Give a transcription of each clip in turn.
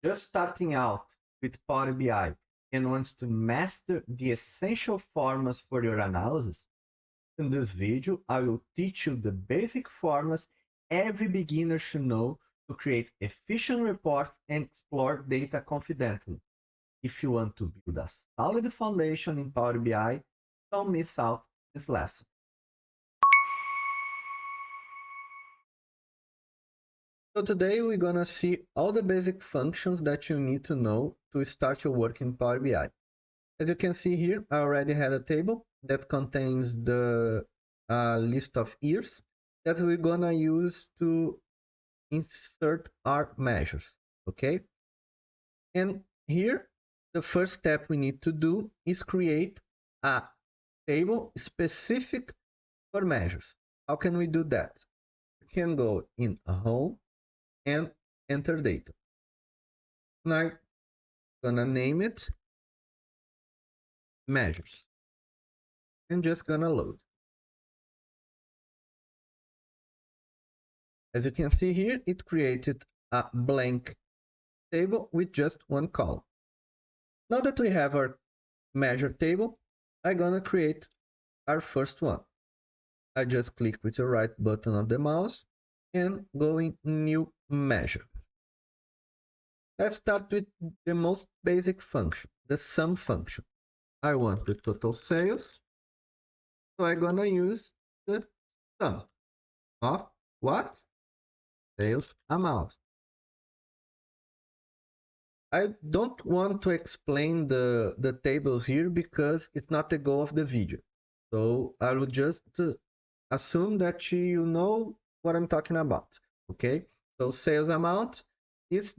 just starting out with Power BI and wants to master the essential formulas for your analysis, in this video, I will teach you the basic formulas every beginner should know to create efficient reports and explore data confidently. If you want to build a solid foundation in Power BI, don't miss out this lesson. So today we're gonna see all the basic functions that you need to know to start your work in Power BI. As you can see here, I already had a table that contains the list of years that we're gonna use to insert our measures, okay? And here, the first step we need to do is create a table specific for measures. How can we do that? We can go in Home and enter data. Now I'm gonna name it measures and just gonna load. As you can see here, it created a blank table with just one column. Now that we have our measure table, I'm gonna create our first one. I just click with the right button of the mouse and go in new measure. Let's start with the most basic function, the sum function. I want the total sales, so I'm gonna use the sum of what? Sales amount. I don't want to explain the tables here because it's not the goal of the video. So I will just assume that you know what I'm talking about. Okay, so sales amount is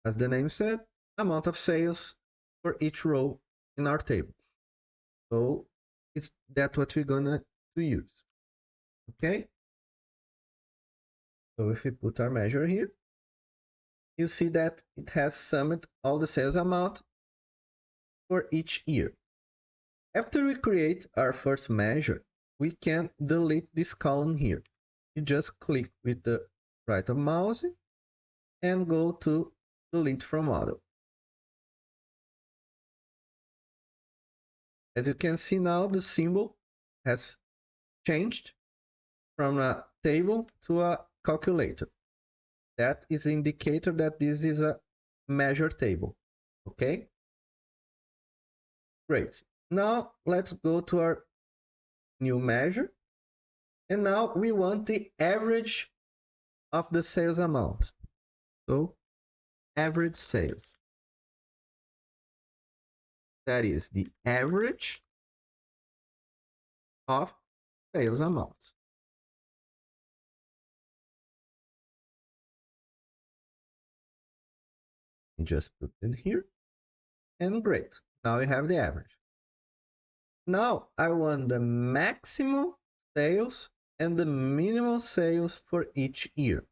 as the name said, amount of sales for each row in our table. So that's what we're gonna use. Okay, so if we put our measure here, you see that it has summed all the sales amount for each year. After we create our first measure, we can delete this column here. You just click with the right mouse and go to delete from model. As you can see now, the symbol has changed from a table to a calculator. That is an indicator that this is a measure table. Okay? Great. Now let's go to our new measure. And now we want the average of the sales amount. So average sales. That is the average of sales amount. Just put it here. And great. Now we have the average. Now I want the maximum sales and the minimum sales for each year.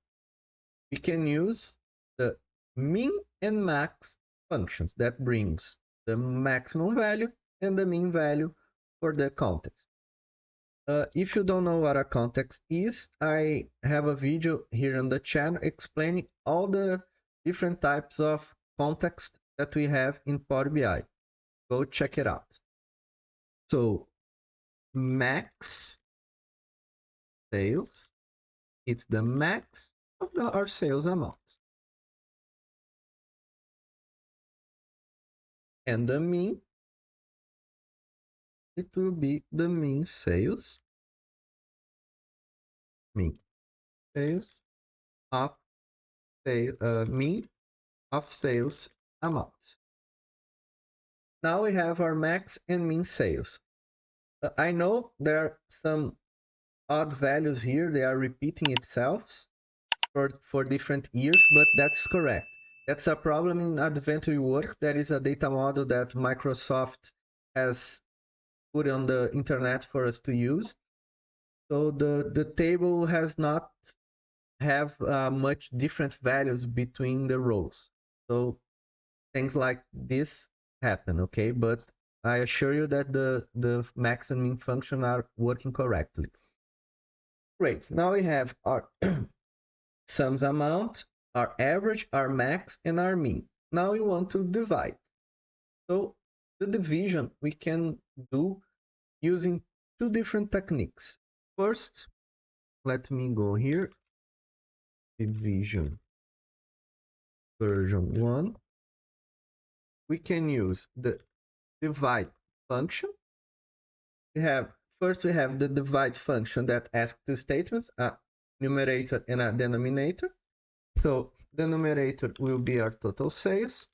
We can use the min and max functions that brings the maximum value and the mean value for the context. If you don't know what a context is, I have a video here on the channel explaining all the different types of context that we have in Power BI. Go check it out. So max sales, it's the max of our sales amount. And the mean, it will be the mean sales of mean of sales amount. Now we have our max and mean sales. I know there are some odd values here. They are repeating itself for different years, but that's correct. That's a problem in Adventure Work. That is a data model that Microsoft has put on the internet for us to use. So the table has not have much different values between the rows. So things like this happen, okay? But I assure you that the max and min function are working correctly. Great, now we have our sums amount our average, our max, and our mean. Now we want to divide. So the division we can do using two different techniques. First, let me go here, division version 1. We can use the divide function. First we have the divide function that asks two statements, a numerator and a denominator. So the numerator will be our total sales,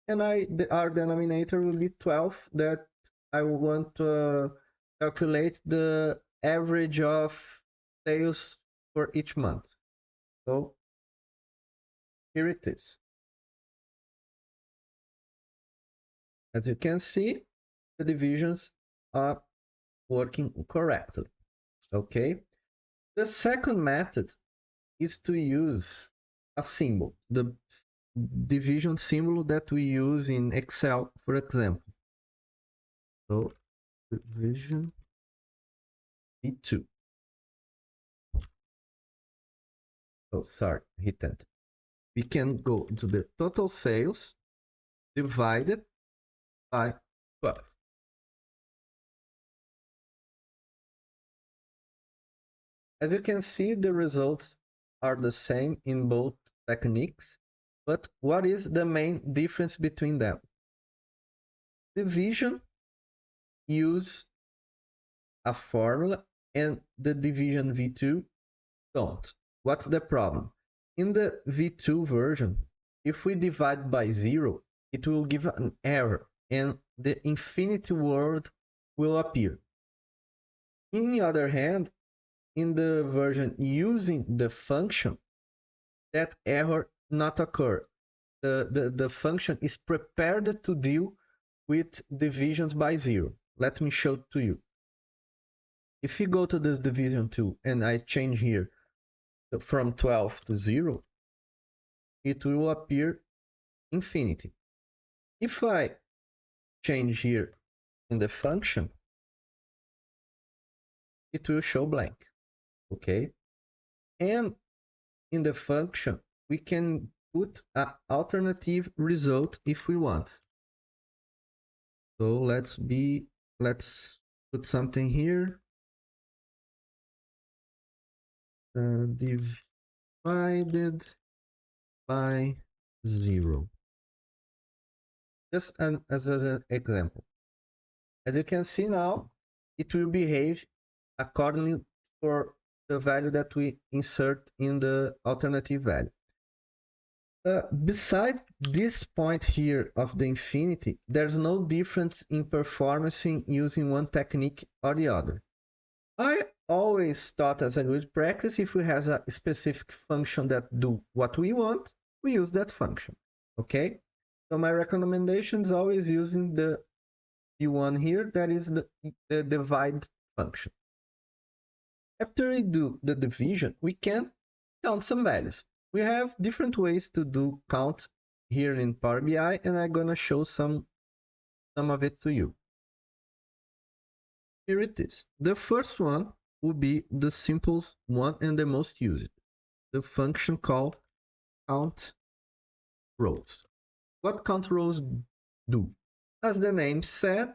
and our denominator will be 12, that I want to calculate the average of sales for each month. So here it is. As you can see, the divisions are working correctly. Okay. The second method is to use a symbol, the division symbol that we use in Excel, for example. So division V2. Oh, sorry, hit enter. We can go to the total sales divided by 12. As you can see, the results are the same in both techniques, but what is the main difference between them? Division use a formula and the division V2 don't. What's the problem? In the V2 version, if we divide by 0, it will give an error and the infinity word will appear. On the other hand, in the version using the function, that error not occur. The function is prepared to deal with divisions by 0. Let me show to you. If you go to this division 2 and I change here from 12 to 0, it will appear infinity. If I change here in the function, it will show blank. Okay? And in the function, we can put an alternative result if we want. So let's put something here. Divided by 0. Just as an example. As you can see now, it will behave accordingly for the value that we insert in the alternative value. Besides this point here of the infinity, there's no difference in performance using one technique or the other. I always thought as a good practice, if we have a specific function that do what we want, we use that function. Okay? So my recommendation is always using the one here, that is the divide function. After we do the division, we can count some values. We have different ways to do count here in Power BI, and I'm gonna show some of it to you. Here it is. The first one will be the simplest one and the most used. The function called count rows. What count rows do? As the name said,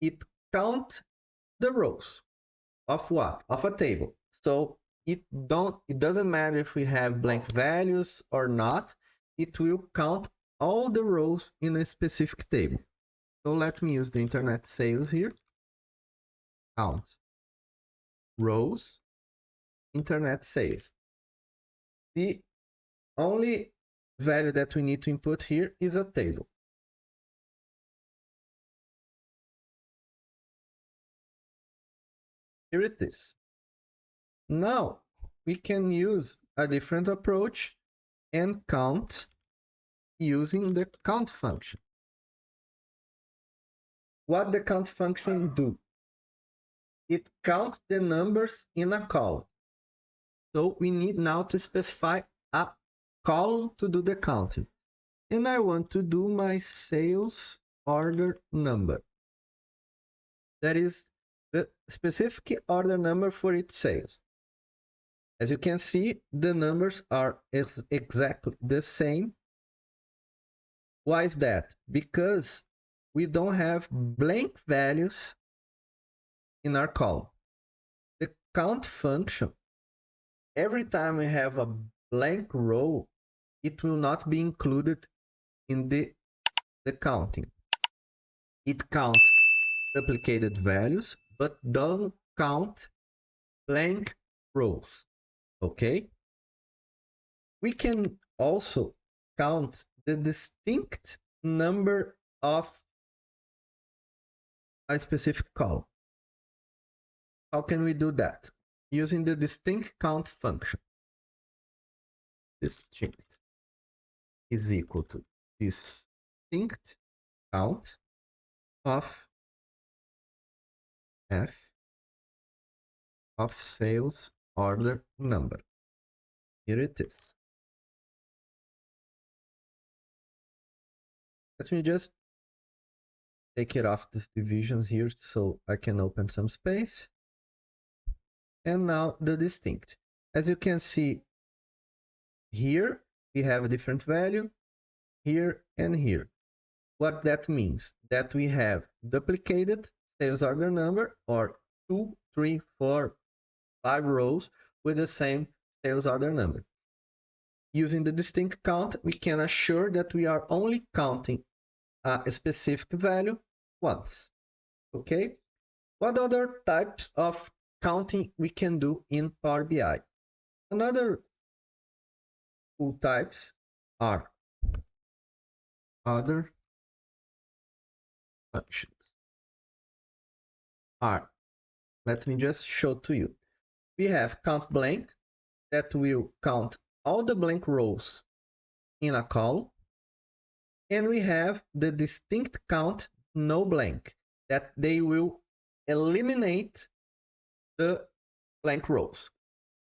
it counts the rows of what? Of a table. So it doesn't matter if we have blank values or not, it will count all the rows in a specific table. So let me use the internet sales here. Count rows, internet sales. The only value that we need to input here is a table. Here it is. Now we can use a different approach and count using the count function. What the count function do? It counts the numbers in a column. So we need now to specify a column to do the counting. And I want to do my sales order number. That is the specific order number for each sales. As you can see, the numbers are exactly the same. Why is that? Because we don't have blank values in our column. The count function, every time we have a blank row, it will not be included in the counting. It counts duplicated values, but doesn't count blank rows. Okay? We can also count the distinct number of a specific column. How can we do that? Using the distinct count function. Distinct is equal to distinct count of f of sales order number. Here it is. Let me just take it off these divisions here so I can open some space. And now the distinct. As you can see here, we have a different value here and here. What that means? That we have duplicated sales order number, or 2, 3, 4, 5 rows with the same sales order number. Using the distinct count, we can assure that we are only counting a specific value once. Okay? What other types of counting we can do in Power BI? Another cool types are other functions. Let me just show to you. We have count blank that will count all the blank rows in a column. And we have the distinct count no blank that they will eliminate the blank rows.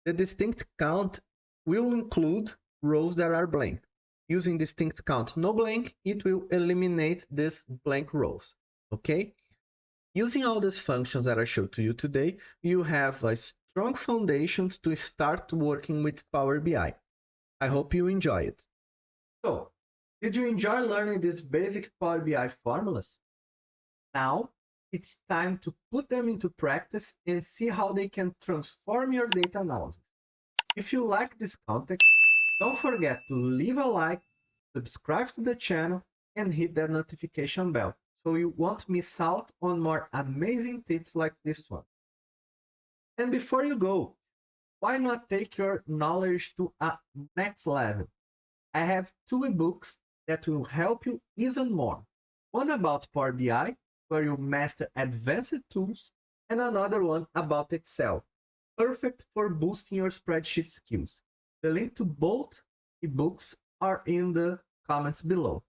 The distinct count will include rows that are blank. Using distinct count no blank, it will eliminate these blank rows. Okay? Using all these functions that I showed to you today, you have a strong foundation to start working with Power BI. I hope you enjoy it. So, did you enjoy learning these basic Power BI formulas? Now, it's time to put them into practice and see how they can transform your data analysis. If you like this content, don't forget to leave a like, subscribe to the channel, and hit that notification bell so you won't miss out on more amazing tips like this one. And before you go, why not take your knowledge to a next level? I have 2 ebooks that will help you even more. One about Power BI, where you master advanced tools, and another one about Excel, perfect for boosting your spreadsheet skills. The link to both ebooks are in the comments below.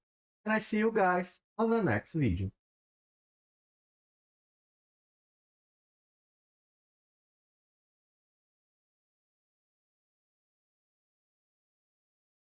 And I see you guys on the next video.